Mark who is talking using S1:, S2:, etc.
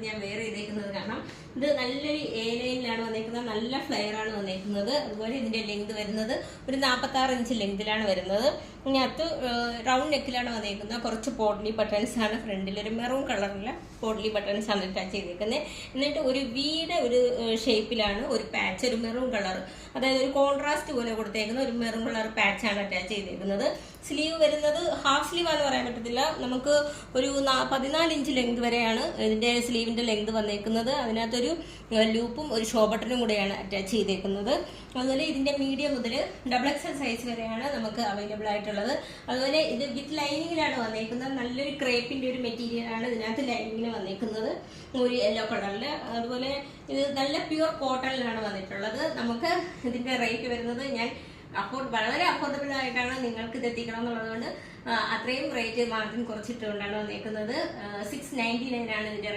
S1: ഞാൻ വെയർ ചെയ്തേക്കുന്നത്. കാരണം ഇത് നല്ലൊരു എ ലൈനിലാണ് വന്നേക്കുന്നത്, നല്ല ഫ്ലെയർ ആണ് വന്നേക്കുന്നത്. അതുപോലെ ഇതിന്റെ ലെങ്ത് വരുന്നത് ഒരു 46 ഇഞ്ച് ലെങ്തിലാണ് വരുന്നത്. ഇതിനകത്ത് റൗണ്ട് നെക്കിലാണ് വന്നേക്കുന്നത്. കുറച്ച് പോട്ട്ലി ബട്ടൺസ് ആണ് ഫ്രണ്ടിൽ, ഒരു മെറൂൺ കളറിലെ പോട്ട്ലി ബട്ടൺസ് ആണ് അറ്റാച്ച് ചെയ്തേക്കുന്നത്. എന്നിട്ട് ഒരു വീടെ ഒരു ഷേപ്പിലാണ് ഒരു പാച്ച്, ഒരു മെറൂൺ കളർ, അതായത് ഒരു കോൺട്രാസ്റ്റ് പോലെ കൊടുത്തേക്കുന്ന ഒരു മെറൂൺ കളർ പാച്ച് ആണ് അറ്റാച്ച് ചെയ്തേക്കുന്നത്. സ്ലീവ് വരുന്നത് ഹാഫ് സ്ലീവ് ആണെന്ന് പറയാൻ പറ്റത്തില്ല, നമുക്ക് ഒരു 14 ഇഞ്ച് ലെങ്ത് വരെയാണ് ഇതിന്റെ സ്ലീവിന്റെ ലെങ്ത് വന്നേക്കുന്നത്. അതിനകത്തൊരു ലൂപ്പും ഒരു ഷോ ബട്ടണും കൂടെയാണ് അറ്റാച്ച് ചെയ്തേക്കുന്നത്. അതുപോലെ ഇതിന്റെ മീഡിയം മുതൽ XXL സൈസ് വരെയാണ് നമുക്ക് അവൈലബിൾ ആയിട്ടുള്ളത്. അതുപോലെ ഇത് വിത്ത് ലൈനിങ്ങിലാണ് വന്നേക്കുന്നത്. നല്ലൊരു ക്രേപ്പിന്റെ ഒരു മെറ്റീരിയൽ ആണ് ഇതിനകത്ത് ലൈനിങ്ങിന് വന്നേക്കുന്നത്, ഒരു യെല്ലോ കളറില്. അതുപോലെ ഇത് നല്ല പ്യുവർ കോട്ടണിലാണ് വന്നിട്ടുള്ളത്. നമുക്ക് ഇതിന്റെ റേറ്റ് വരുന്നത് ഞാൻ വളരെ അഫോർഡബിൾ ആയിട്ടാണ് നിങ്ങൾക്ക് ഇത് എത്തിക്കണം എന്നുള്ളതുകൊണ്ട് അത്രയും റേറ്റ് മാർജിൻ കുറച്ചിട്ടുകൊണ്ടാണ് വന്നേക്കുന്നത്. 699 ആണ് ഇതിന്റെ